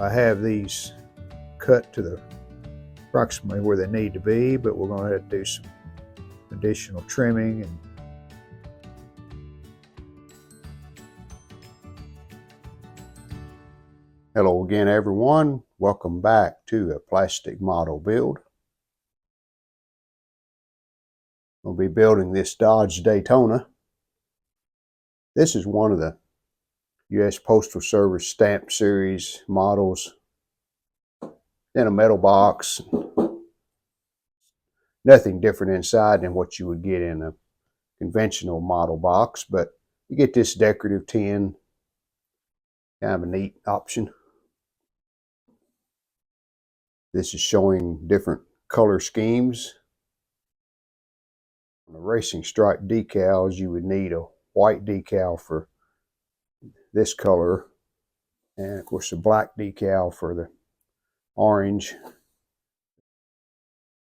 I have these cut to the approximately where they need to be, but we're going to have to do some additional trimming. And hello again, everyone. Welcome back to a plastic model build. We'll be building this Dodge Daytona. This is one of the U.S. Postal Service stamp series models in a metal box. Nothing different inside than what you would get in a conventional model box, but you get this decorative tin, kind of a neat option. This is showing different color schemes. On the racing stripe decals, you would need a white decal for this color, and of course a black decal for the orange.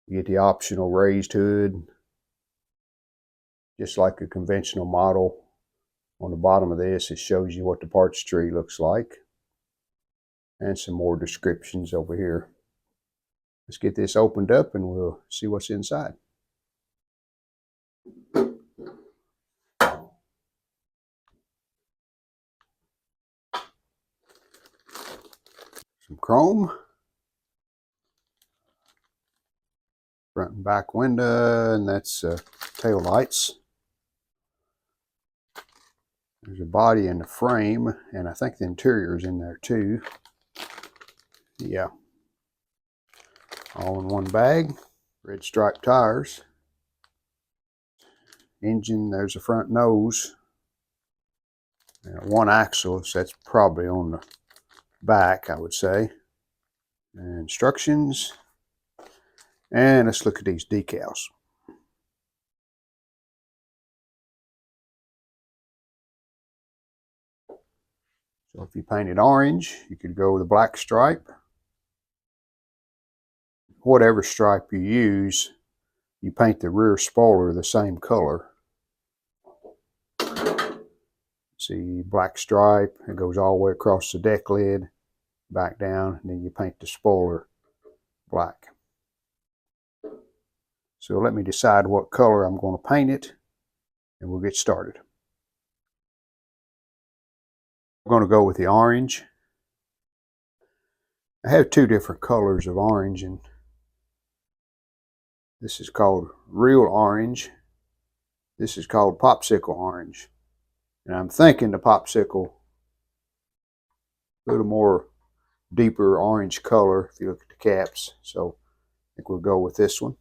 You get the optional raised hood, just like a conventional model. On the bottom of this, it shows you what the parts tree looks like, and some more descriptions over here. Let's get this opened up and we'll see what's inside. Some chrome. Front and back window, and that's tail lights. There's a body in the frame, and I think the interior is in there too. Yeah. All in one bag. Red striped tires. Engine, there's a front nose. And one axle, so that's probably on the back, I would say. And instructions. And let's look at these decals. So if you painted orange, you could go with a black stripe. Whatever stripe you use, you paint the rear spoiler the same color. See, black stripe, it goes all the way across the deck lid, back down, and then you paint the spoiler black. So let me decide what color I'm going to paint it, and we'll get started. I'm going to go with the orange. I have two different colors of orange, and this is called real orange. This is called popsicle orange. And I'm thinking the popsicle, a little more deeper orange color if you look at the caps. So I think we'll go with this one.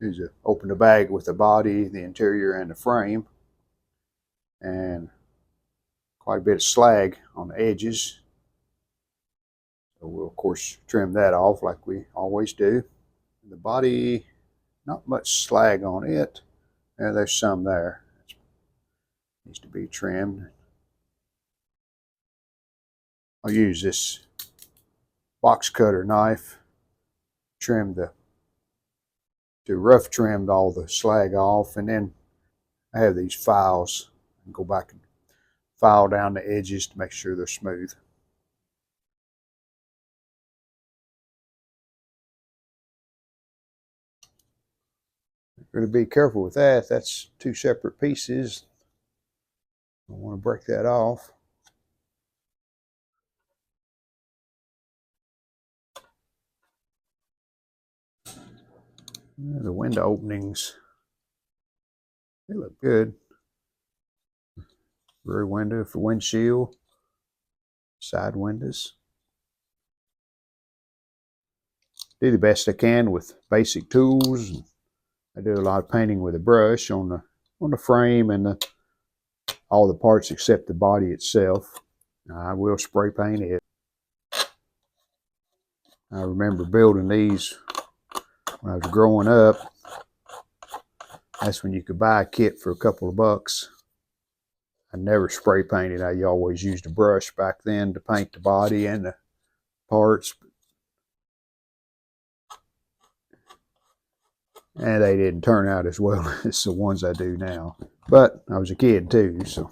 Here's a open the bag with the body, the interior, and the frame. And quite a bit of slag on the edges. So we'll of course trim that off like we always do. The body, not much slag on it. And there's some there. It needs to be trimmed. I'll use this box cutter knife, to rough trim all the slag off, and then I have these files. And go back and file down the edges to make sure they're smooth. You're going to be careful with that. That's two separate pieces. I want to break that off. The window openings, they look good. Rear window for windshield, side windows. Do the best I can with basic tools. I do a lot of painting with a brush on the frame and all the parts except the body itself. I will spray paint it. I remember building these when I was growing up. That's when you could buy a kit for a couple of bucks. I never spray painted. I always used a brush back then to paint the body and the parts. And they didn't turn out as well as the ones I do now. But I was a kid too, so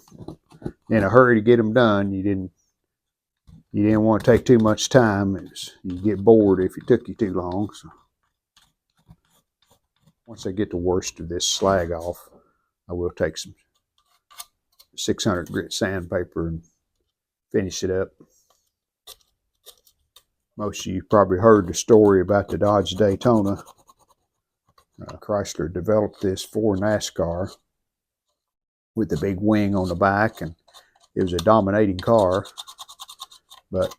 in a hurry to get them done. You didn't want to take too much time. You get bored if it took you too long. So once I get the worst of this slag off, I will take some 600 grit sandpaper and finish it up. Most of you probably heard the story about the Dodge Daytona. Chrysler developed this for NASCAR with the big wing on the back, and it was a dominating car. But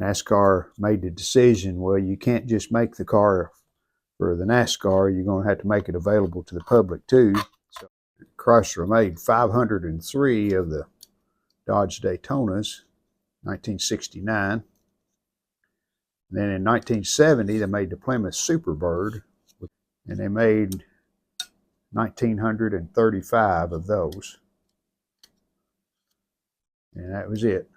NASCAR made the decision, well, you can't just make the car for the NASCAR, you're going to have to make it available to the public too. So Chrysler made 503 of the Dodge Daytonas, 1969. And then in 1970, they made the Plymouth Superbird, and they made 1,935 of those. And that was it.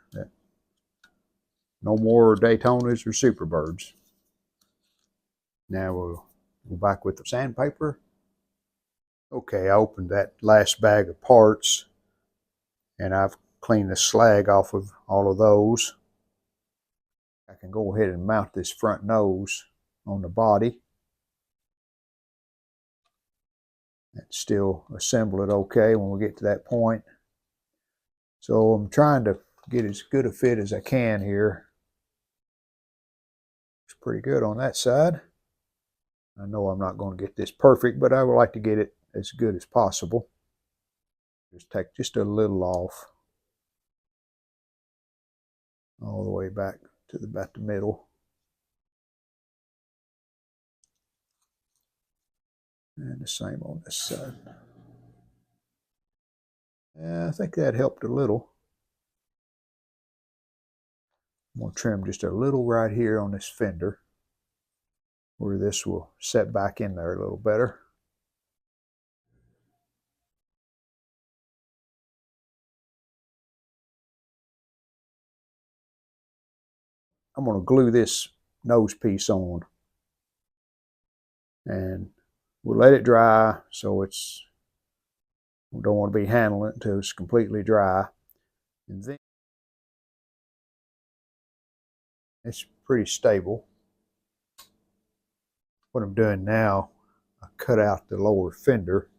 No more Daytonas or Superbirds. Now we'll go back with the sandpaper. Okay, I opened that last bag of parts, and I've cleaned the slag off of all of those. I can go ahead and mount this front nose on the body and still assemble it okay when we get to that point. So I'm trying to get as good a fit as I can here. It's pretty good on that side. I know I'm not going to get this perfect, but I would like to get it as good as possible. Just take just a little off all the way back to about the middle. And the same on this side. Yeah, I think that helped a little. I'm going to trim just a little right here on this fender, where this will set back in there a little better. I'm going to glue this nose piece on, and we'll let it dry. So we don't want to be handling it until it's completely dry. And then it's pretty stable. What I'm doing now, I cut out the lower fender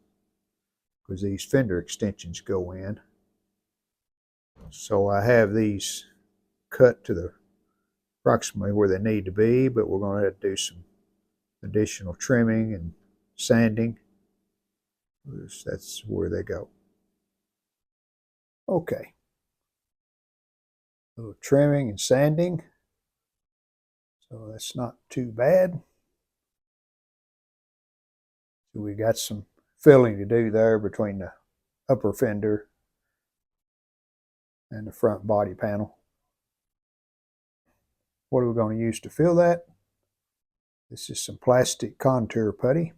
because these fender extensions go in. So I have these cut to the approximately where they need to be, but we're going to have to do some additional trimming and sanding. That's where they go. Okay. A little trimming and sanding. So that's not too bad. So we got some filling to do there between the upper fender and the front body panel. What are we going to use to fill that? This is some plastic contour putty.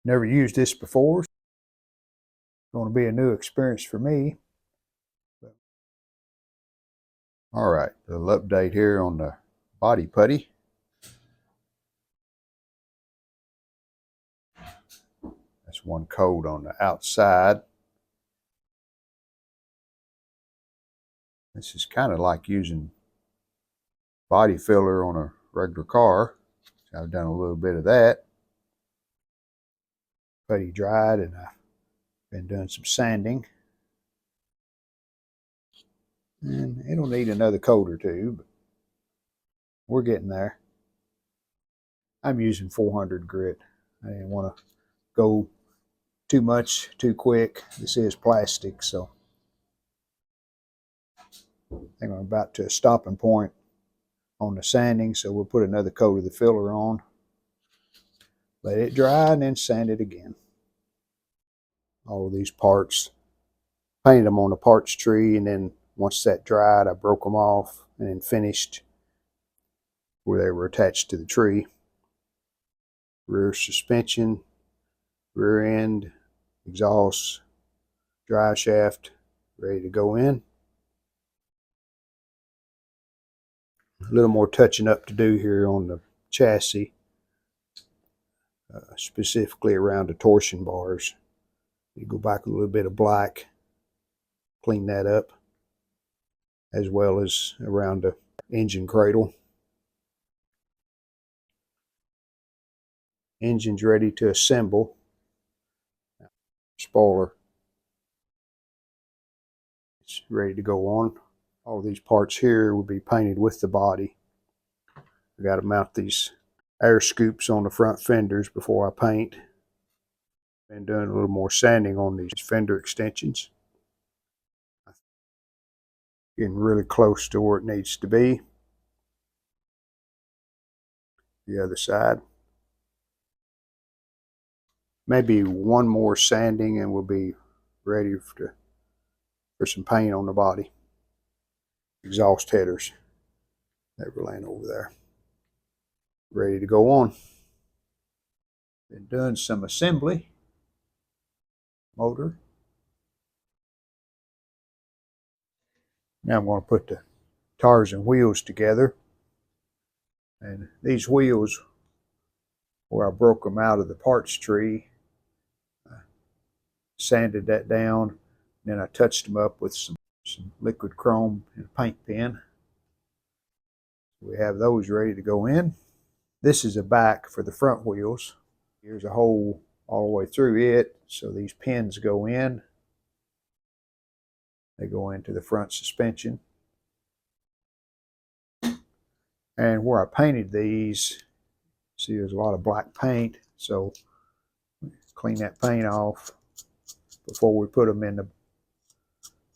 Never used this before. It's going to be a new experience for me. All right, a little update here on the body putty. That's one coat on the outside. This is kind of like using body filler on a regular car. I've done a little bit of that. Putty dried, and I've been doing some sanding. And it'll need another coat or two, but we're getting there. I'm using 400 grit. I didn't want to go too much too quick. This is plastic, so I think I'm about to a stopping point on the sanding, so we'll put another coat of the filler on, let it dry, and then sand it again. All of these parts, painted them on the parts tree, and then once that dried, I broke them off and then finished where they were attached to the tree. Rear suspension, rear end, exhaust, drive shaft, ready to go in. A little more touching up to do here on the chassis, specifically around the torsion bars. You go back a little bit of black, clean that up, as well as around the engine cradle. Engine's ready to assemble. Spoiler, it's ready to go on. All these parts here will be painted with the body. I got to mount these air scoops on the front fenders before I paint. Been doing a little more sanding on these fender extensions. Getting really close to where it needs to be. The other side. Maybe one more sanding and we'll be ready for some paint on the body. Exhaust headers that were laying over there. Ready to go on. Been doing some assembly. Motor. Now I'm going to put the tires and wheels together. And these wheels, where I broke them out of the parts tree, I sanded that down. Then I touched them up with some liquid chrome and a paint pen. We have those ready to go in. This is a back for the front wheels. Here's a hole all the way through it, so these pins go in. They go into the front suspension. And where I painted these, see there's a lot of black paint, so clean that paint off before we put them in the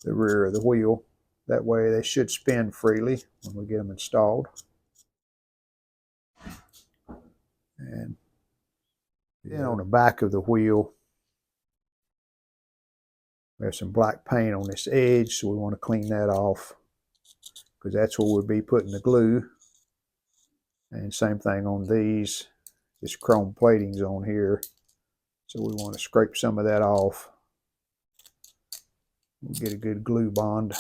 rear of the wheel. That way they should spin freely when we get them installed. And then on the back of the wheel, we have some black paint on this edge, so we want to clean that off because that's where we'll be putting the glue. And same thing on these, this chrome plating's on here, so we want to scrape some of that off. We'll get a good glue bond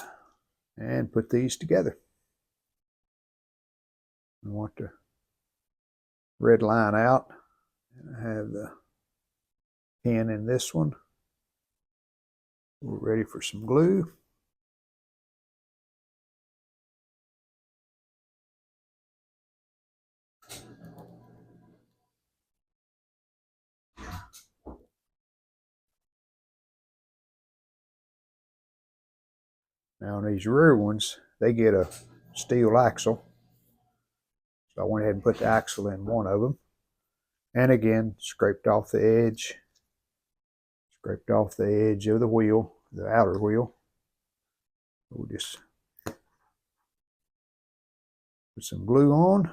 and put these together. I want the red line out, and I have the pin in this one. We're ready for some glue. Now on these rear ones, they get a steel axle. So I went ahead and put the axle in one of them. And again, scraped off the edge. Scraped off the edge of the wheel, the outer wheel. We'll just put some glue on.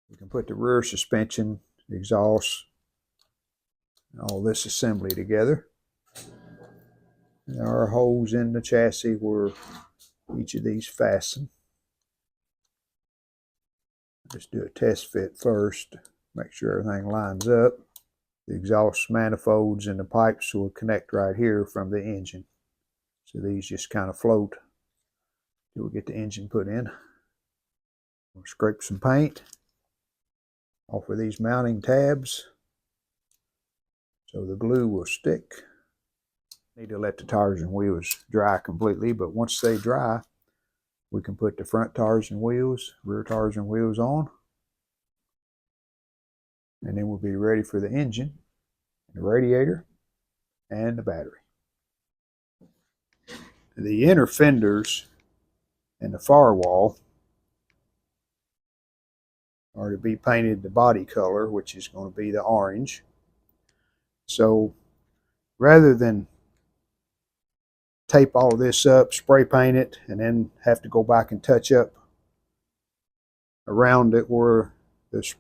We can put the rear suspension, the exhaust, and all this assembly together. There are holes in the chassis where each of these fasten. Just do a test fit first, make sure everything lines up. The exhaust manifolds and the pipes will connect right here from the engine. So these just kind of float till we get the engine put in. We'll scrape some paint off of these mounting tabs so the glue will stick. Need to let the tires and wheels dry completely, but once they dry, we can put the front tires and wheels, rear tires and wheels on, and then we'll be ready for the engine, the radiator, and the battery. The inner fenders and the firewall are to be painted the body color, which is going to be the orange. So rather than tape all of this up, spray paint it, and then have to go back and touch up around it where this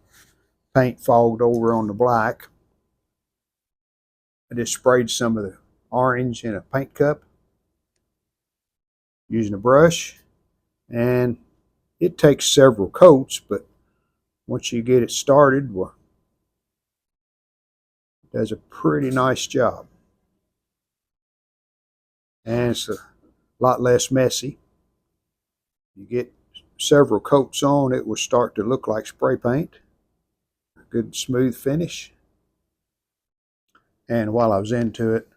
paint fogged over on the black, I just sprayed some of the orange in a paint cup using a brush, and it takes several coats, but once you get it started, well, it does a pretty nice job. And it's a lot less messy. You get several coats on, it will start to look like spray paint. Good smooth finish. And while I was into it,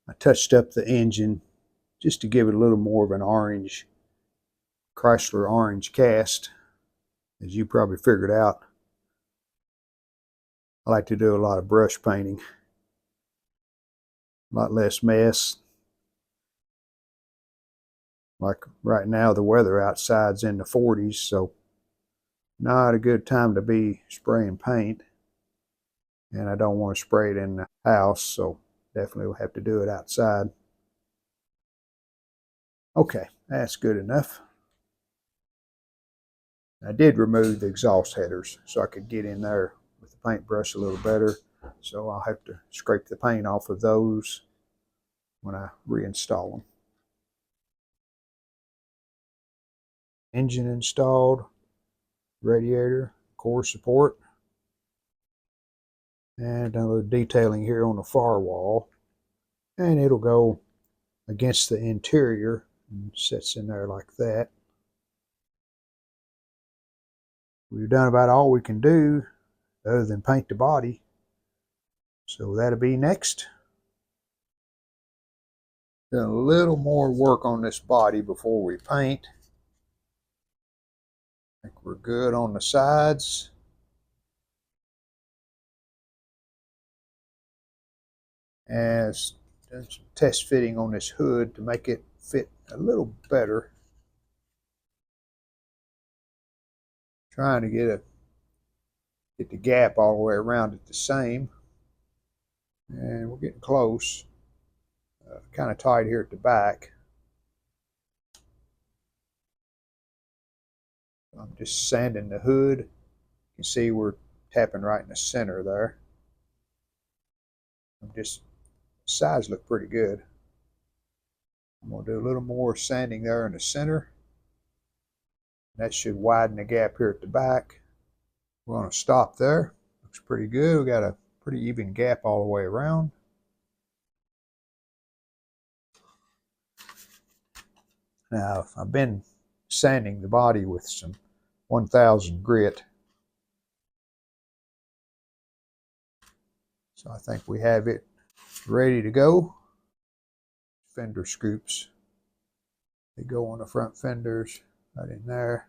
I touched up the engine just to give it a little more of an orange, Chrysler orange cast. As you probably figured out, I like to do a lot of brush painting. A lot less mess. Like right now, the weather outside's in the 40s, so not a good time to be spraying paint. And I don't want to spray it in the house, so definitely will have to do it outside. Okay, that's good enough. I did remove the exhaust headers so I could get in there with the paintbrush a little better. So I'll have to scrape the paint off of those when I reinstall them. Engine installed, radiator, core support, and a little detailing here on the far wall. And it'll go against the interior and sits in there like that. We've done about all we can do other than paint the body. So that'll be next. Done a little more work on this body before we paint. I think we're good on the sides. And done some test fitting on this hood to make it fit a little better. Trying to get the gap all the way around it the same. And we're getting close. Kind of tight here at the back. I'm just sanding the hood. You can see we're tapping right in the center there. Sides look pretty good. I'm going to do a little more sanding there in the center. That should widen the gap here at the back. We're going to stop there. Looks pretty good. We got a pretty even gap all the way around. Now, I've been sanding the body with some 1000 grit. So I think we have it ready to go. Fender scoops. They go on the front fenders right in there.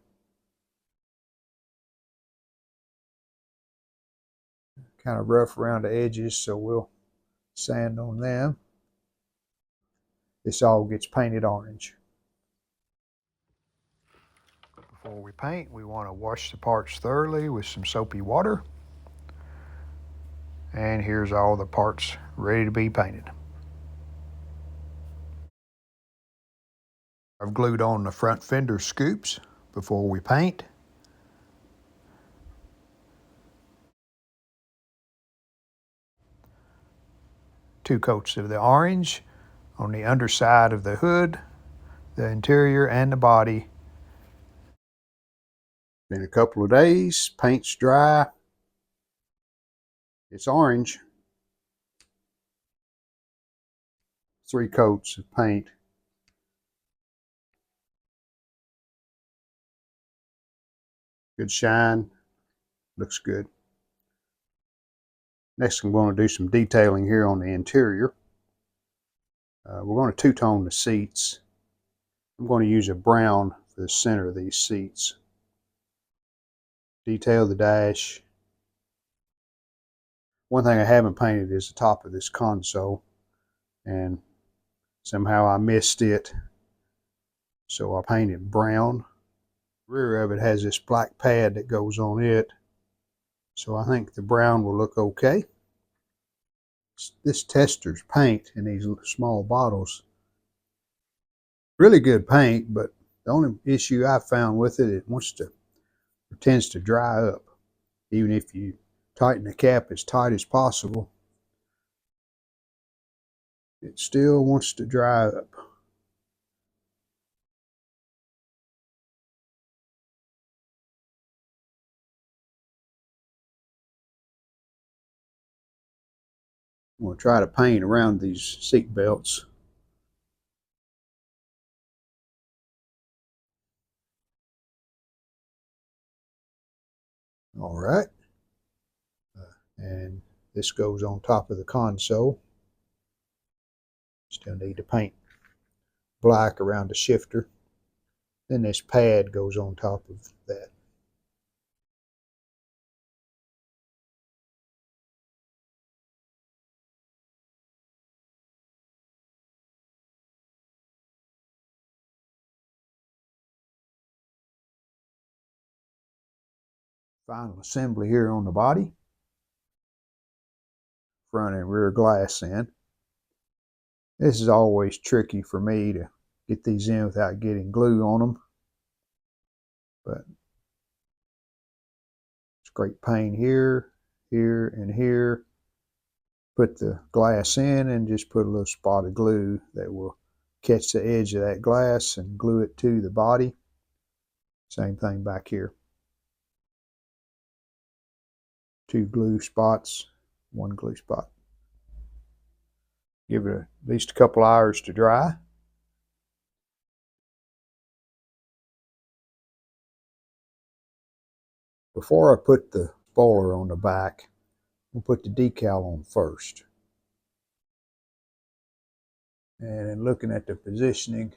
Kind of rough around the edges, so we'll sand on them. This all gets painted orange. Before we paint, we want to wash the parts thoroughly with some soapy water. And here's all the parts ready to be painted. I've glued on the front fender scoops before we paint. Two coats of the orange on the underside of the hood, the interior, and the body. Been a couple of days, paint's dry. It's orange. 3 coats of paint. Good shine, looks good. Next I'm going to do some detailing here on the interior. We're going to two-tone the seats. I'm going to use a brown for the center of these seats. Detail the dash. One thing I haven't painted is the top of this console, and somehow I missed it, so I painted brown. The rear of it has this black pad that goes on it, so I think the brown will look okay. This Tester's paint in these small bottles, really good paint, but the only issue I found with it, it tends to dry up. Even if you tighten the cap as tight as possible, it still wants to dry up. I'm going to try to paint around these seat belts. All right. And this goes on top of the console. Still need to paint black around the shifter. Then this pad goes on top of that. Final assembly here on the body. Front and rear glass in. This is always tricky for me to get these in without getting glue on them. But it's great paint here, here, and here. Put the glass in and just put a little spot of glue that will catch the edge of that glass and glue it to the body. Same thing back here. 2 glue spots, 1 glue spot. Give it at least a couple hours to dry. Before I put the spoiler on the back, we'll put the decal on first. And in looking at the positioning,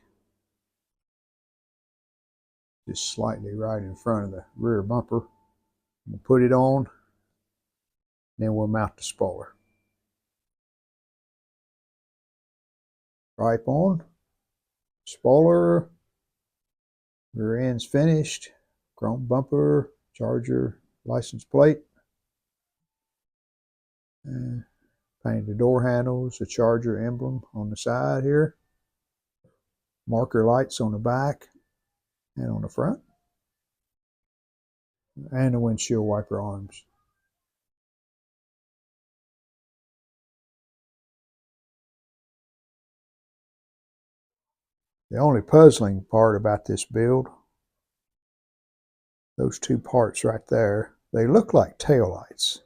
just slightly right in front of the rear bumper, we'll put it on, then we'll mount the spoiler. Stripe on, spoiler, rear end's finished, chrome bumper, Charger license plate, and painted the door handles, the Charger emblem on the side here, marker lights on the back and on the front, and the windshield wiper arms. The only puzzling part about this build, those 2 parts right there, they look like taillights.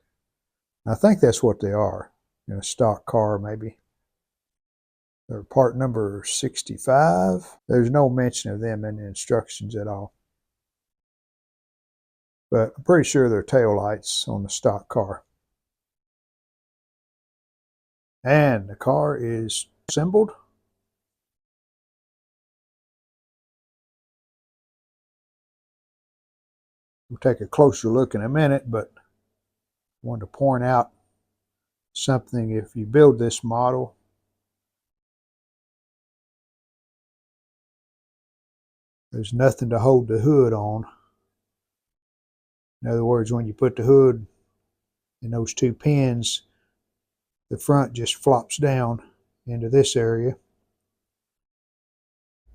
I think that's what they are in a stock car, maybe. They're part number 65. There's no mention of them in the instructions at all. But I'm pretty sure they're taillights on the stock car. And the car is assembled. We'll take a closer look in a minute, but I wanted to point out something. If you build this model, there's nothing to hold the hood on. In other words, when you put the hood in those 2 pins, the front just flops down into this area.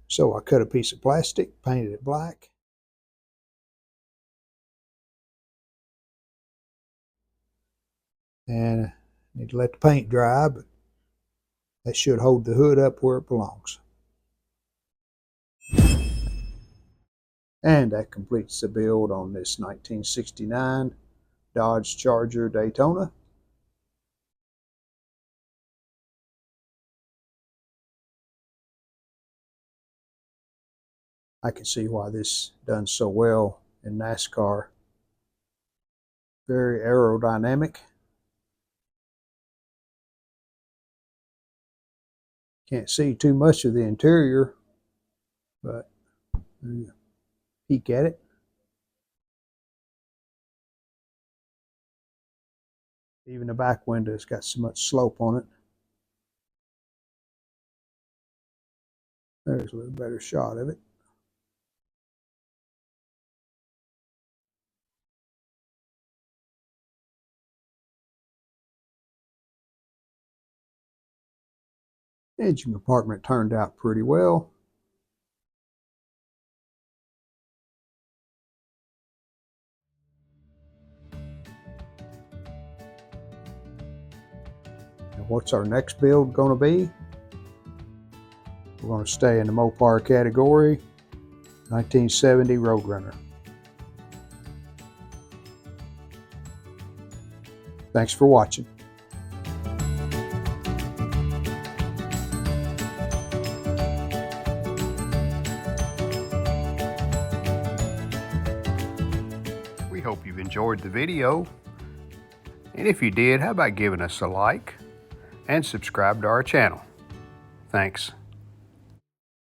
So I cut a piece of plastic, painted it black. And I need to let the paint dry, but that should hold the hood up where it belongs. And that completes the build on this 1969 Dodge Charger Daytona. I can see why this done so well in NASCAR. Very aerodynamic. Can't see too much of the interior, but peek at it. Even the back window's got so much slope on it. There's a little better shot of it. The engine compartment turned out pretty well. And what's our next build going to be? We're going to stay in the Mopar category, 1970 Roadrunner. Thanks for watching. We hope you've enjoyed enjoyed the video. And if you did, how about giving us a like and subscribe to our channel? Thanks.